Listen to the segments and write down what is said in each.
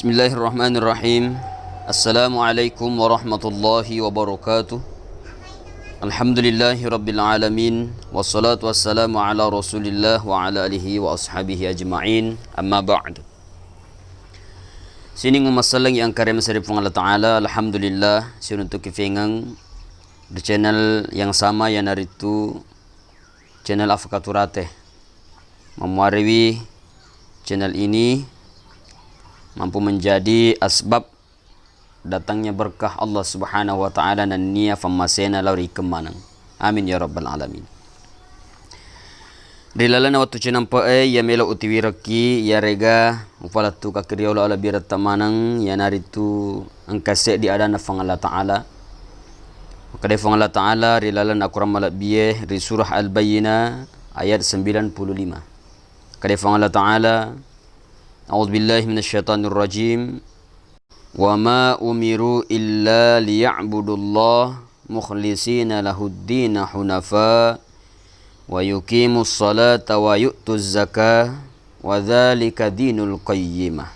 Bismillahirrahmanirrahim. Assalamualaikum warahmatullahi wabarakatuh. Alhamdulillahi rabbil alamin. Wassalatu wassalamu ala rasulillah wa ala alihi wa ashabihi ajma'in. Amma ba'd. Sining masalang yang karim saripung Allah Ta'ala. Alhamdulillah. Sinuntuk kifengang di channel yang sama yang naritu channel Afakaturate. Memuariwi channel ini mampu menjadi asbab datangnya berkah Allah Subhanahu wa taala dan nia famasena lauri kemanang. Amin ya rabbal alamin. Rilalana watu chinampa ya melo utiwiraki ya rega ufalatu kakiriola ala birat tamanang ya naritu angkase di adana fang Allah taala. Maka de fang Allah taala rilalana akuram malak biye ri surah al-bayyinah ayat 95. Kade fang Allah taala A'udzu billahi minasyaitonir rajim. Wa ma umiru illa liya'budullah mukhlishina lahud-din hunafa wa yuqimus salata wa yu'tuz zakah wa dzalika dinul qayyimah.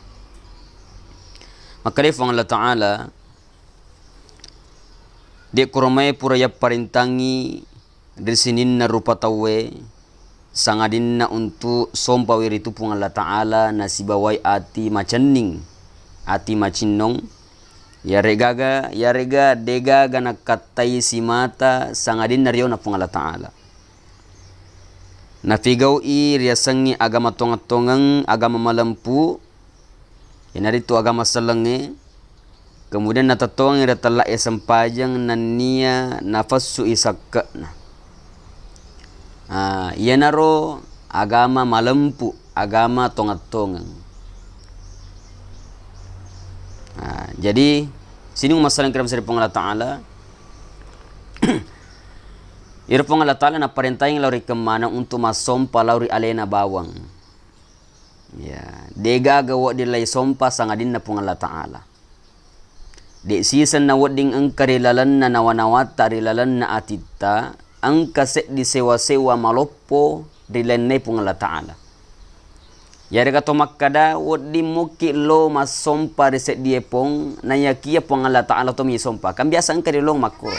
Maka firman Allah Ta'ala di kurmai pura ya parintangi dari sinin na rupa tawe sangadinna untuk sompawi itu pun Allah Ta'ala nasibawai ati macaning ati macinong ya rega dega gana katai simata sangadinna riyo na pun Allah Ta'ala nafigau i riasangi agama tonga-tongang agama malampu yanaritu agama selengi kemudian natatong iratala esampajang nania nafassu isakna ia naro agama malempu, agama tongat-tongang. Jadi sini masalah yang kiram Allah Ta'ala. Irpong Allah Ta'ala na parentayang lauri kemana untuk masompa lauri alena bawang. Ya, dega gawa dilay sompa sangadin na pong Allah Ta'ala. Di season na wading ang karilalan na nawanawata rilalan na atita ang kaset di sewa-sewa maloppo di lenne pung Allah Ta'ala. Yari kato makkada wadi muki lo masompa reset die pong nayakia pung Allah Ta'ala to mi sompa. Kan biasa ang karilong makko.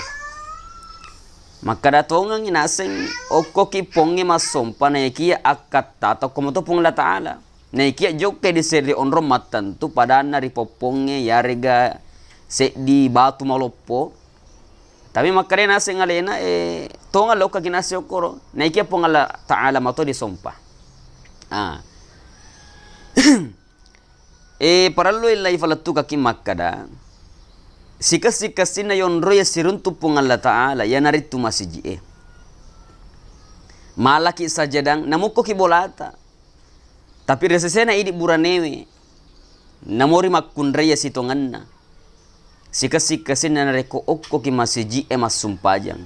Makkada tongang inaseng oko ki pongi masompa nayakia akata atau komoto pung Allah Ta'ala. Nayakia joke di seri onro matan tu padana ripoponge yariga se di batu maloppo. Tapi makare nase ngalena tonga loka kinase okoro naikia pong Allah Ta'ala mato di sompa. Paralo ilai falatu kaki makada sikas-sikasin na yon roya siruntu pong Allah Ta'ala ya naritu masiji malaki sajadang namuko kibolata tapi resesena idi buranewe namori makunraya sitonganna sikas-sikasin na nareko okko ki masiji mas sumpajang.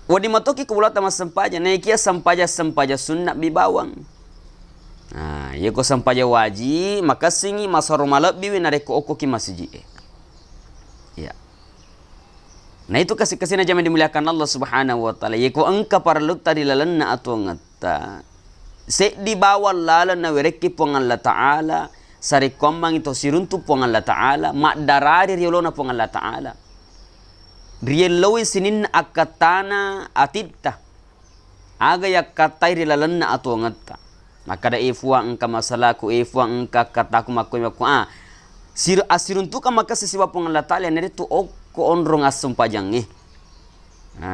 Wadi matoki kubulata mas sampaja naikia sampaja sunna bibawang. Yeko sampaja waji maka singi masaromalab biwi nareko okko ki masiji. Ya. Nah itu kasih-kasih na jaman dimuliakan Allah Subhanahu wa taala. Yeko angka paraluk tadi lalanna atau ngata. Se di bawah lalan na wereki pong Allah Ta'ala sari kombang itu siruntu pong Allah Ta'ala mak darari riolona pong Allah Ta'ala rielawi sinin akatana atita aga yak katai rilalanna atu ngatta maka da ifwa engka masalaku ifwa engka kataku makoi maku asiruntu ka maka sisiwa pong Allah Ta'ala nere tu okko onrong asempajang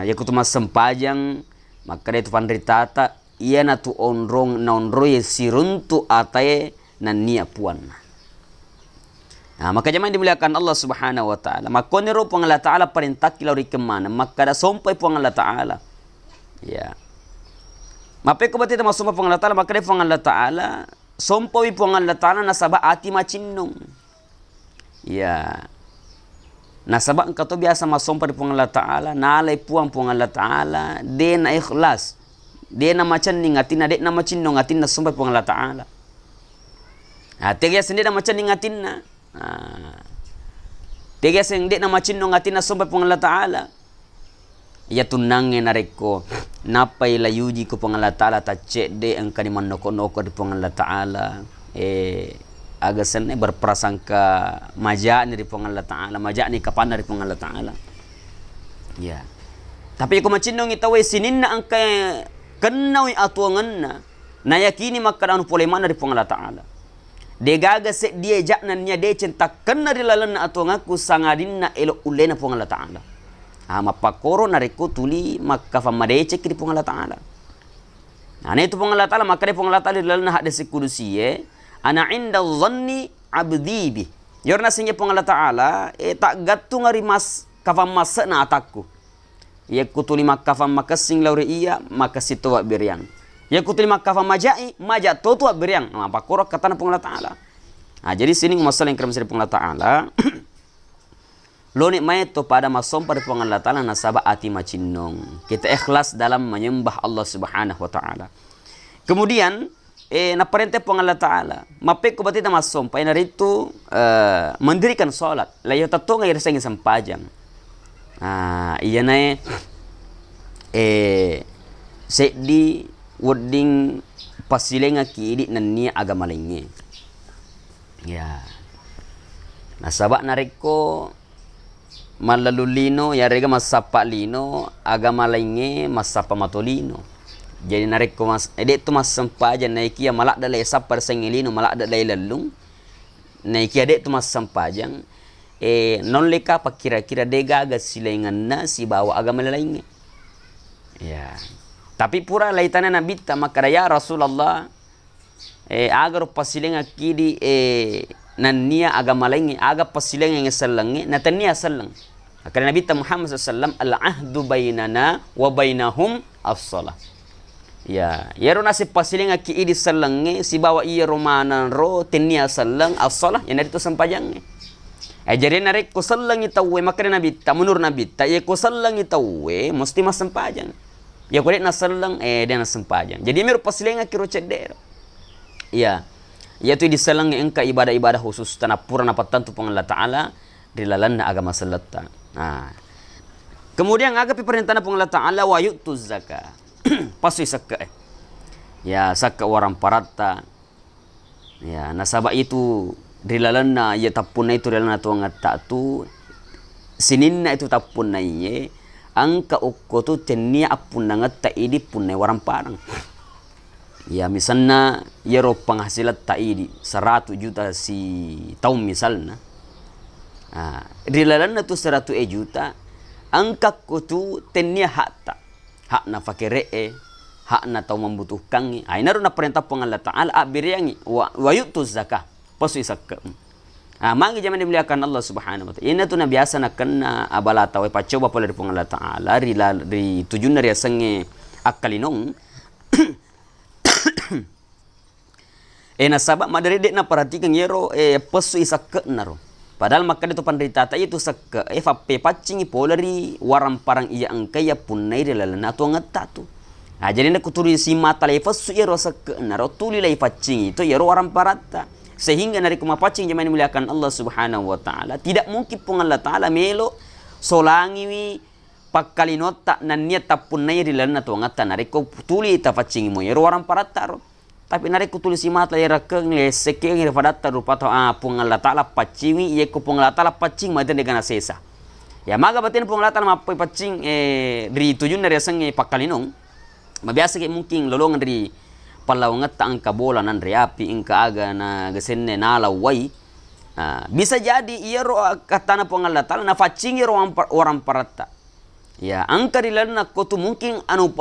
yakutu masempajang maka da itu pandritata iya na tu onrong na onroye siruntu ataye nan nia puan. Maka jaman dimuliakan Allah Subhanahu wa taala. Maka nero pong Allah Ta'ala perintah kilauri kemana maka da sompai pong Allah Ta'ala. Ya. Mape ko batita masumpa pong Allah Ta'ala maka da pong Allah Ta'ala sompai pong Allah Ta'ala nasaba ati macinnong. Ya. Nasaba engka to biasa masompa di pong Allah Ta'ala nalay puang pong Allah Ta'ala de na ikhlas. De na macan ningatina de na macinnong atin na sompai pong Allah Ta'ala. Tiga sendiri macam ingatin na. Tiga sendiri macam ingatin na sampai pun Allah Ta'ala. Ya tunangnya nareko napai layuji ko pang Allah Ta'ala ta cek de ang kaniman noko-noko di pang Allah Ta'ala agasan berprasangka maja ni di pang Allah Ta'ala, maja ni kapan dari pang Allah Ta'ala. Ya. Tapi ko macinong itawe sinin na ang kay kennaw atuangan na yakini makadaan poleman dari pang Allah Ta'ala. De gaga se dia jaknan nya de cinta kenna dilalan na atuang aku sangadin na elo ule na pang Allah Ta'ala. Mapakoro na reko tuli makafamarecek di pang Allah Ta'ala. Nah itu pang Allah Ta'ala maka de pang Allah Ta'ala dilalan na hak de sekudusi ana inda dhanni abdi bi. Yorna sinya pang Allah Ta'ala tak gatu ngari mas kafam masa na atakku. Ya kutuli makafam makasing laure iya makasitu wa biriang. Ya kutuli makafam majai majat totu wa biriang. Mapakoro kata na pang Allah Ta'ala. Nah jadi sini masalah yang kerem pang Allah Ta'ala. Lo nikmai to pada masom pada pang Allah Ta'ala nasaba ati macinong. Kita ikhlas dalam menyembah Allah Subhanahu wa Ta'ala. Kemudian na perintah pang Allah Ta'ala mapek ko batita masom pa inarito mendirikan salat. Layo tato nga ireseng sampajang. Iya na di wording pasilenga kiidi nania agama lainnya. Ya. Nasaba nariko malalulino ya rega masapa lino agama lainnya masapa matolino. Jadi nariko mas edek tu mas sampaja naiki ya malak dalai sapar sengilino malak dalai lalung. Naiki edek tu mas sampajang non leka pa kira-kira dega aga silengan na si bawa agama lainnya. Ya. Tapi pura laitana nabi ta makara ya Rasulullah agar pasilenga kidi nania agama lainnya aga pasilenga yang sallangi natania sallang. Karena Nabi Muhammad SAW al-ahdu bainana wa bainahum as-salah. Ya, yero nasi pasilenga kidi sallangi si bawa iya romanan ro tenia sallang as-salah yang dari tu sampajang. Jadi narik ko sallang itawe makana nabi ta munur nabi ta ye ko sallang itawe mesti mas sampajang. Ya kulit na sallang dia na sampajang. Jadi meru pasilenga kiro cedero. Ya. Yaitu di salang engka ibadah-ibadah khusus tanah pura na patantu pang Allah Ta'ala dilalan na agama salata. Nah. Kemudian agapi perintah pang Allah Ta'ala wa yu'tuz zakah. Pasui zakah. Ya, zakah orang parata. Ya, nasaba itu dilalan na ya tapun na itu dilalan na tuang tu sinin na itu tapun na iye angka ukko tu tenia apun na ngata idi pun na warang parang. Ya misalnya yero penghasilan taidi 100 juta si tahun misalnya. Dilalan na tu 100 juta angka kutu tenia hak na fakire hak na tau membutuhkan. Inaru na perintah pang Allah Ta'ala abiriangi wa yu'tuz zakah. Pasui zakah. Magi jaman dimuliakan Allah Subhanahu wa Ta'ala. Ina tu na biasa na kena abalata wa pacoba pala di pang Allah Ta'ala ri tujun na ria sange akalinong. Nasaba madari dek na perhatikan yero pasui zakah naro. Padahal maka itu penderita itu zakah fape pacingi polari waram parang iya angkaya punai dilalana tu ngatatu. Jadi nak kuturi si mata lai fasu yero zakah naro tuli lai pacingi itu yero waram parata. Sehingga dari kumapacing jaman dimuliakan Allah Subhanahu wa Ta'ala tidak mungkin pun Allah Ta'ala melo solangi pakalinota nanya tapun naya dilalana tu ngata nariko tuli ta pacingi mo yero waram parata ro. Tapi nariko tuli si mata yera keng le sekeng yera padata rupa to pun Allah Ta'ala pacingi ye ko pun Allah Ta'ala pacing maden dengan sesa. Ya maga batin pun Allah Ta'ala mapai pacing dari tujun dari sange pakalinong. Mabiasa ke mungkin lolongan dari palawangat angka bola nan riapi ingka aga na gesenne na lawai. Bisa jadi iya ro katana pun Allah Ta'ala na pacing yero orang parata. Ya angka dilana ko tu mungkin anu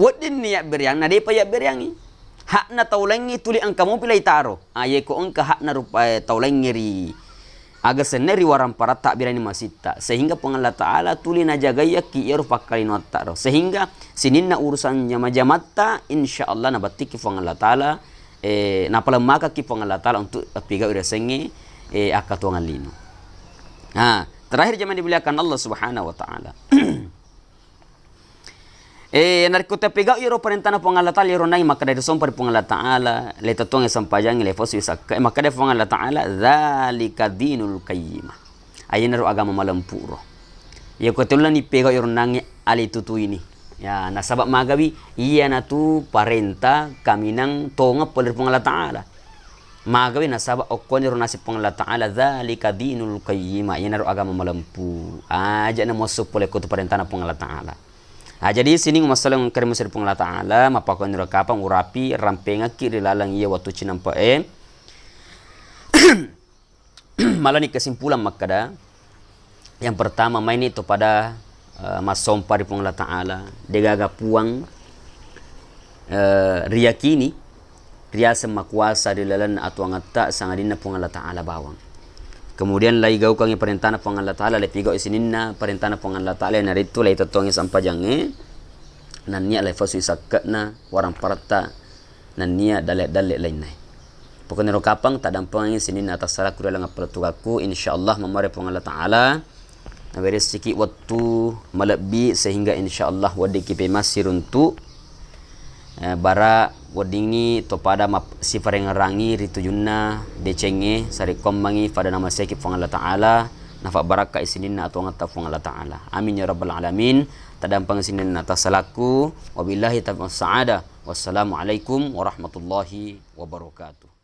wadin niya beriang na depa ya beriangi. Hak na taulengi tuli angka mo pilay taro. Ye ko angka hak na rupa taulengi ri aga seneri waram parata birani masita. Sehingga pun Allah Ta'ala tuli na jagaya ki yero pakalinota ro. Sehingga sinin na urusan jamata insyaallah na batik ki pun Allah Ta'ala na palamaka ki pun Allah Ta'ala untuk piga irasengi akatuangan lino. Terakhir zaman dimuliakan Allah Subhanahu wa Ta'ala. Nariko tapiga yero perintana pong Allah Ta'ala yero nai maka dari sompar pong Allah Ta'ala le tatong sampajang le fosu sak maka dari pong Allah Ta'ala zalika dinul qayyimah ayina ro agama malampuro ye ko tulan ni pega yero nangi ali tutu ini Ya, nasabak magawi iya na tu parenta kaminang tonga polir pung Allah Ta'ala. Magawi nasabak okon ro nasib pung Allah Ta'ala dzalika dinul qayyim, iya na ro agama malampu. Aja na mosuk pole ko tu parenta na pung Allah Ta'ala. Jadi sini masalah ng karim sir pung Allah Ta'ala mapakon ro kapang urapi rampenga kiri lalang iya waktu cinampa malah ni kesimpulan makada yang pertama main itu pada masompa di pung Allah Ta'ala degaga puang riyakini riasa makuasa di lalan atau ngata sangadina pung Allah Ta'ala bawang. Kemudian lai gau kang perintana pung Allah Ta'ala lai pigau isininna perintana pung Allah Ta'ala naritu lai totongi sampajange nan nia lai fasu sakatna warang parata nan nia dalek lainai. Pokoknya ro kapang tak dampang sinin atas salah kuda lang pertugaku insyaallah memare pung Allah Ta'ala beri sedikit waktu melebih sehingga insyaallah wadi kipe masih untuk bara wadingi to pada si parengerangi ritujunna decenge sari kombangi pada nama sekip pung Allah Ta'ala nafa baraka isininna atau ngata pung Allah Ta'ala. Amin ya rabbal alamin. Tadampang sinin atas salaku wabillahi taufiq sa'ada. Wassalamualaikum warahmatullahi wabarakatuh.